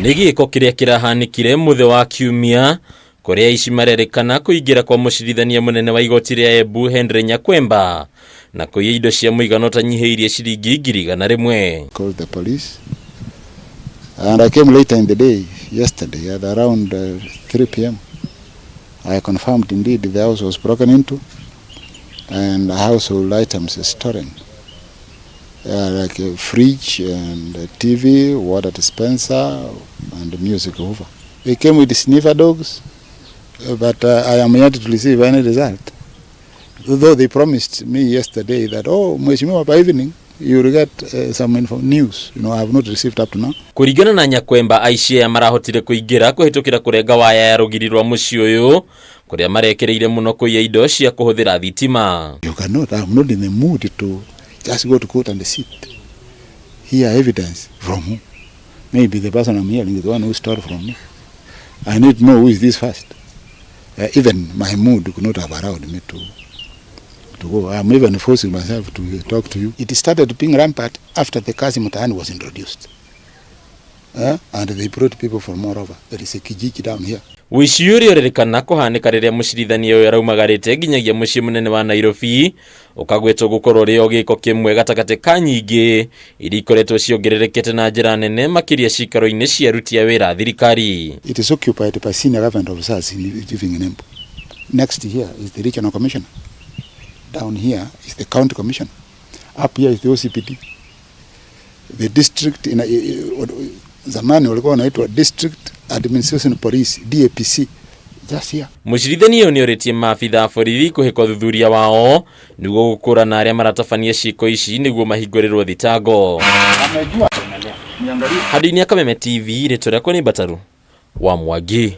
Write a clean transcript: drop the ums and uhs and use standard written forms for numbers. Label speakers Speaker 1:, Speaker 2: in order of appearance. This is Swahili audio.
Speaker 1: Nĩ gĩko kĩrĩa kĩrahanĩkire mũthĩ wa kiumia kũrĩa aici marerĩkana kũingĩra kwa mucirithania munene wa igoti rĩa Embu Henry Nyakwemba na kuiya indo cia muigana ũtanyihĩirie ciringi 100,000.
Speaker 2: Called the police and I came later in the day yesterday at around 3 p.m. I confirmed indeed the house was broken into and household items stolen. Like a fridge and a TV, water dispenser and music hoover. They came with sniffer dogs, but I am yet to receive any result. Though they promised me yesterday that, oh, Mheshimiwa, by evening you will get some news. You know, I have not received up to now.
Speaker 1: Kuringana na Nyakwemba, aici marahotire kuingira kuhitukira kurenga waya ya rugiri rwa mucii uyu kuria marekereire muno kuiya indo cia kuhuthira thitima.
Speaker 2: You cannot, I'm not in the mood to just go to court and sit. Hear evidence from who? Maybe the person I'm hearing is the one who stole from me. I need to know who is this first. Even my mood could not have allowed me to go. I'm even forcing myself to talk to you. It started being rampant after the kazi mtaani was introduced. And they brought people from all over. There is a kijiji down here.
Speaker 1: Uici uria urerikana kuhanika riria mucirithania uyu araumagarite nginyagia mucii munene wa Nairobi ukagwetwo gukorwo rio giko kimwe gatagati ka nyingi iria ikoretwo ciongererekete na njira nene makiria cikaro-ini cia aruti a wira thirikari.
Speaker 2: It is occupied by senior government officers living in Embu. Next here is the regional commissioner. Down here is the county commissioner. Up here is the OCPD. The district in zamani walikuwa wanaitwa district administration police DAPC. Just here.
Speaker 1: Mucirithania uyu nioritie maabitha borithi kuhika thuthuria wao niguo gukũrana aria maratabania ciiko ici niguo mahingũrĩrwo thitango. Handũ-inĩ Kameme TV ritũ rĩakwa nĩ Bataru wa Mwangi.